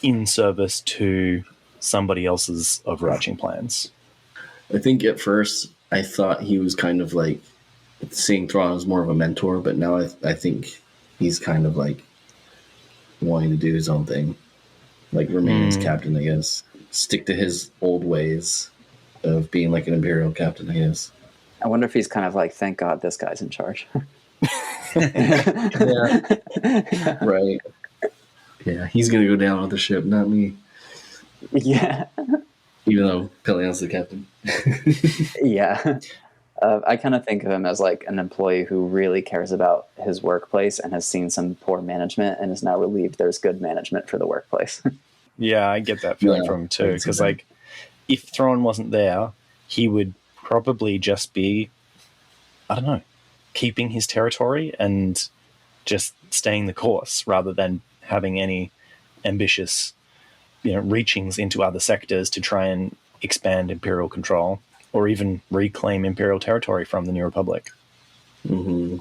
in service to somebody else's overarching plans. I think at first I thought he was kind of like seeing Thrawn as more of a mentor, but now I think he's kind of like wanting to do his own thing, like remain as captain, I guess. Stick to his old ways of being like an Imperial captain, I guess. I wonder if he's kind of like, thank God this guy's in charge. Yeah. Right. Yeah, he's gonna go down with the ship, not me. Yeah. Even though Pellaeon's the captain. Yeah. I kind of think of him as like an employee who really cares about his workplace and has seen some poor management and is now relieved there's good management for the workplace. Yeah, I get that feeling Yeah, from him too, I can see because that. like, if Thrawn wasn't there, he would probably just be I don't know, keeping his territory and just staying the course rather than having any ambitious, reachings into other sectors to try and expand Imperial control or even reclaim Imperial territory from the New Republic. Mm-hmm.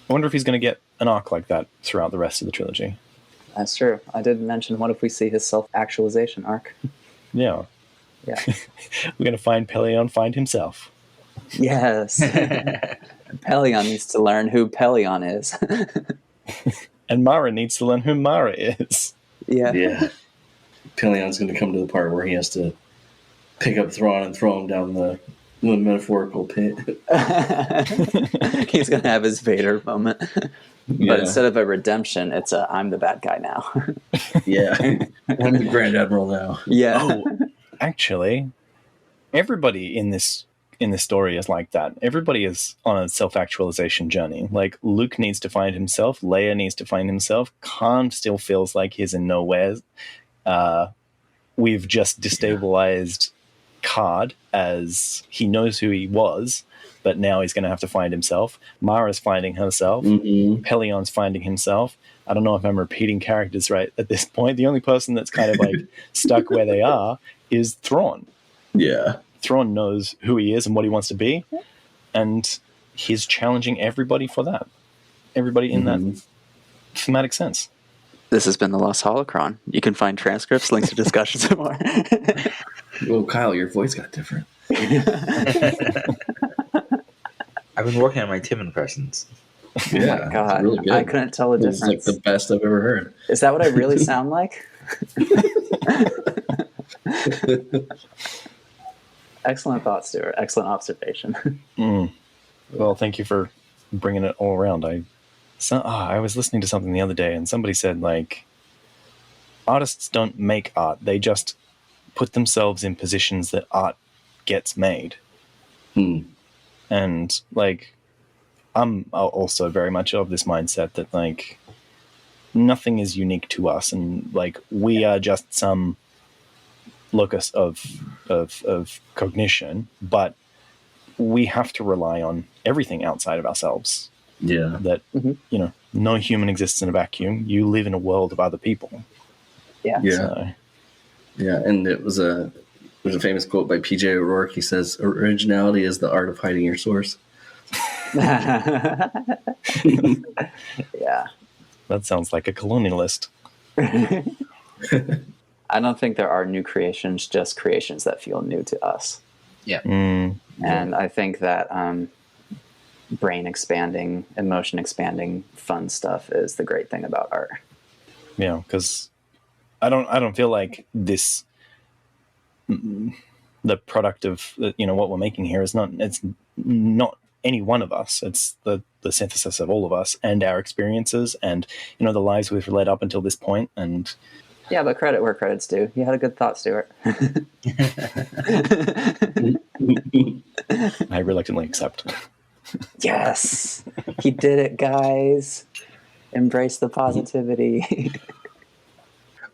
I wonder if he's going to get an arc like that throughout the rest of the trilogy. That's true. I did mention, what if we see his self-actualization arc? Yeah. Yeah. We're going to find Pellaeon find himself. Yes. Pellaeon needs to learn who Pellaeon is. And Mara needs to learn who Mara is. Yeah. Yeah. Pellaeon's going to come to the part where he has to pick up Thrawn and throw him down the metaphorical pit. He's going to have his Vader moment. But instead of a redemption, it's a I'm the bad guy now. Yeah. I'm the Grand Admiral now. Yeah. Oh, actually, everybody in this story is like that. Everybody is on a self-actualization journey. Like, Luke needs to find himself. Leia needs to find himself. Khan still feels like he's in nowhere. We've just destabilized Karrde, as he knows who he was, but now he's going to have to find himself. Mara's finding herself. Mm-hmm. Pellaeon's finding himself. I don't know if I'm repeating characters right at this point. The only person that's kind of like stuck where they are is Thrawn. Yeah. Thrawn knows who he is and what he wants to be, and he's challenging everybody for that. Everybody in that thematic sense. This has been The Lost Holocron. You can find transcripts, links to discussions, and more. Well, Kyle, your voice got different. I've been working on my Tim impressions. Yeah, Oh my God. really good. I couldn't tell the This difference. is like the best I've ever heard. Is that what I really sound like? Excellent thought, Stuart. Excellent observation. Well, thank you for bringing it all around. I was listening to something the other day, and somebody said, like, artists don't make art. They just put themselves in positions that art gets made. And, like, I'm also very much of this mindset that, like, nothing is unique to us, and, like, we are just some locus of cognition, but we have to rely on everything outside of ourselves. Yeah. That, no human exists in a vacuum. You live in a world of other people. Yeah. So, Yeah, and there's a famous quote by P.J. O'Rourke. He says, "Originality is the art of hiding your source." Yeah. that sounds like a colonialist. I don't think there are new creations, just creations that feel new to us. Yeah. And I think that brain expanding, emotion expanding, fun stuff is the great thing about art. Yeah, because I don't feel like this, the product of what we're making here it's not any one of us. It's the synthesis of all of us and our experiences and the lives we've led up until this point. And yeah, but credit where credit's due. You had a good thought, Stuart. I reluctantly accept. Yes, he did it, guys. Embrace the positivity.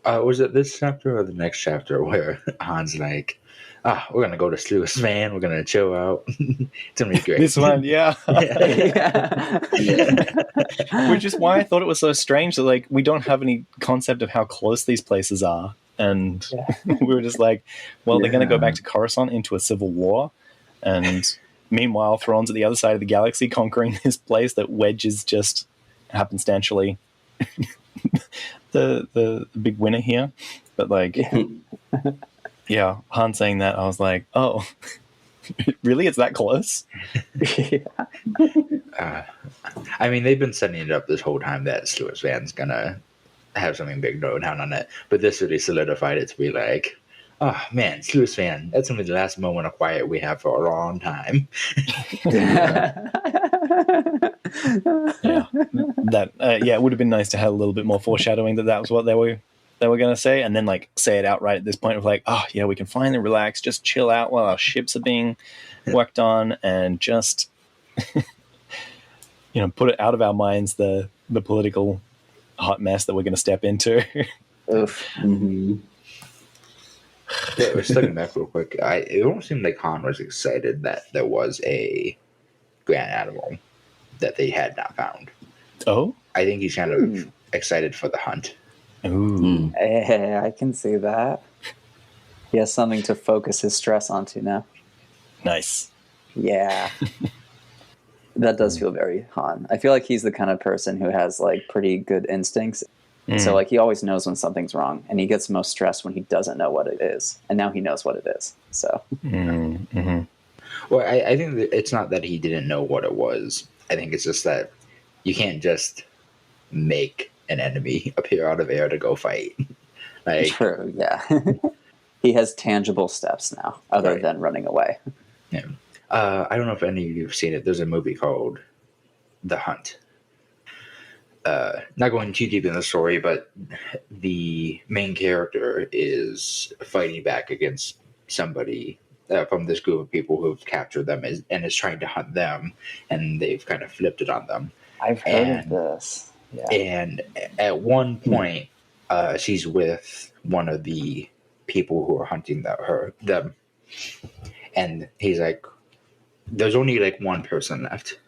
Was it this chapter or the next chapter where Han's like, we're going to go to Sluis Van, we're going to chill out. It's going to be great. This one, yeah. Yeah. Which is why I thought it was so strange that, like, we don't have any concept of how close these places are. And we were just like, well, they're going to go back to Coruscant into a civil war. And meanwhile, Thrawn's at the other side of the galaxy conquering this place that Wedge is just happenstantially the big winner here. But, like, yeah, Han saying that, I was like, oh, really? It's that close? I mean, they've been setting it up this whole time that Sluis Van's going to have something big go down on it. But this really solidified it to be like, oh, man, Sluis Van, that's going to be the last moment of quiet we have for a long time. It would have been nice to have a little bit more foreshadowing that was what they were going to say, and then, like, say it outright at this point of, like, oh, yeah, we can finally relax, just chill out while our ships are being worked on, and just, put it out of our minds, the political hot mess that we're going to step into. Oof. Mm-hmm. Yeah, we're stepping back real quick. It almost seemed like Han was excited that there was a Grand Admiral that they had not found. Oh? I think he's kind of excited for the hunt. Ooh. I can see that. He has something to focus his stress onto now. Nice. Yeah. That does feel very Han. I feel like he's the kind of person who has like pretty good instincts. So like he always knows when something's wrong, and he gets most stressed when he doesn't know what it is. And now he knows what it is. So Mm-hmm. Well, I think that it's not that he didn't know what it was. I think it's just that you can't just make an enemy appear out of air to go fight. Like, true, yeah. He has tangible steps now, other than running away. yeah. I don't know if any of you have seen it. There's a movie called The Hunt. Not going too deep in the story, but the main character is fighting back against somebody from this group of people who've captured them and is trying to hunt them, and they've kind of flipped it on them. I've heard of this. Yeah. And at one point, she's with one of the people who are hunting them, and he's like, "There's only like one person left.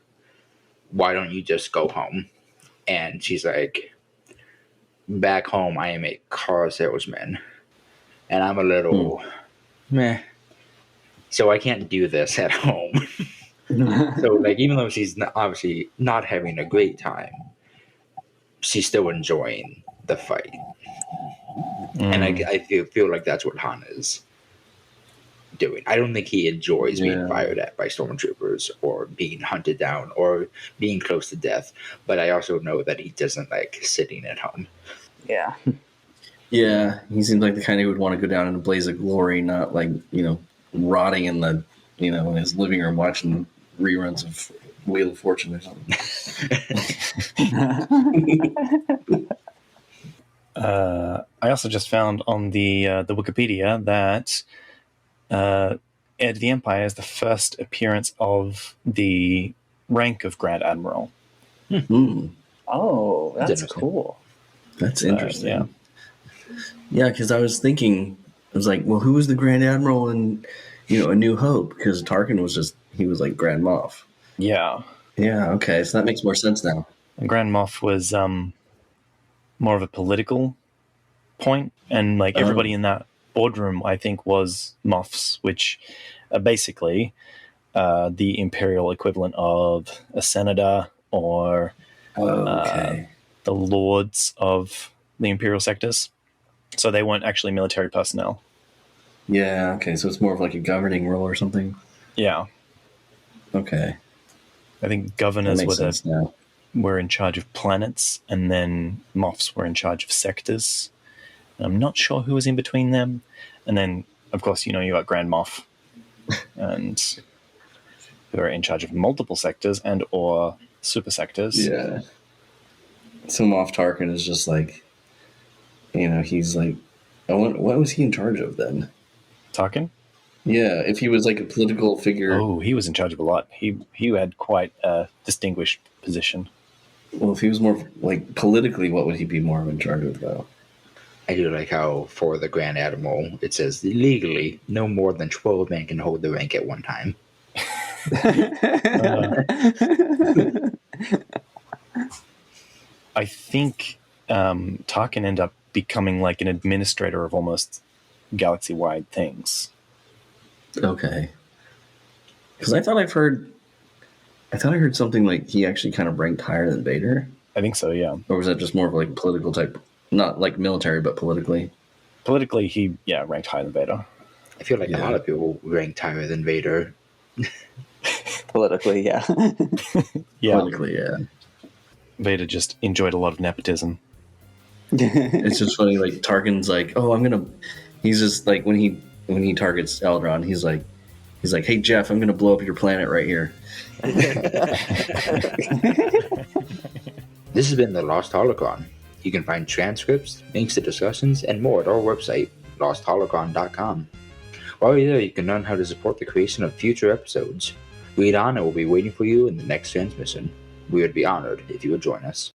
Why don't you just go home?" And she's like, "Back home, I am a car salesman, and I'm a little meh, so I can't do this at home." So, like, even though she's obviously not having a great time, she's still enjoying the fight. And I feel like that's what Han is doing. I don't think he enjoys being fired at by stormtroopers or being hunted down or being close to death. But I also know that he doesn't like sitting at home. Yeah. Yeah, he seems like the kind who would want to go down in a blaze of glory, not like, rotting in the, in his living room watching reruns of Wheel of Fortune or something. I also just found on the Wikipedia that Heir to the Empire is the first appearance of the rank of Grand Admiral. Oh, that's cool. That's interesting. Yeah. Yeah, because I was thinking, I was like, well, who was the Grand Admiral in, A New Hope? Because Tarkin he was like Grand Moff. Yeah. Yeah, okay, so that makes more sense now. And Grand Moff was more of a political point, and like everybody in that boardroom, I think, was Moffs, which are basically the Imperial equivalent of a senator or the lords of the Imperial sectors. So they weren't actually military personnel. Yeah, okay, so it's more of like a governing role or something? Yeah. Okay. I think governors were in charge of planets, and then Moffs were in charge of sectors. I'm not sure who was in between them. And then, of course, you got Grand Moff, and who are in charge of multiple sectors and or super sectors. Yeah. So Moff Tarkin is just like, he's like, what was he in charge of then? Tarkin? Yeah, if he was like a political figure. Oh, he was in charge of a lot. He had quite a distinguished position. Well, if he was more like politically, what would he be more in charge of though? I do like how for the Grand Admiral, it says legally no more than 12 men can hold the rank at one time. I think Tarkin ended up becoming like an administrator of almost galaxy-wide things. Okay. Because I thought I heard something like he actually kind of ranked higher than Vader. I think so, yeah. Or was that just more of like a political type, not like military, but politically? Politically, he ranked higher than Vader. I feel like a lot of people ranked higher than Vader. Politically, yeah. Yeah. Politically, yeah. Vader just enjoyed a lot of nepotism. It's just funny, like Tarkin's like, he's just like when he targets Eldron, he's like, hey Jeff, I'm gonna blow up your planet right here. This has been the Lost Holocron. You can find transcripts, links to discussions, and more at our website, lostholocron.com. While you're there, you can learn how to support the creation of future episodes. Read on and we'll be waiting for you in the next transmission. We would be honored if you would join us.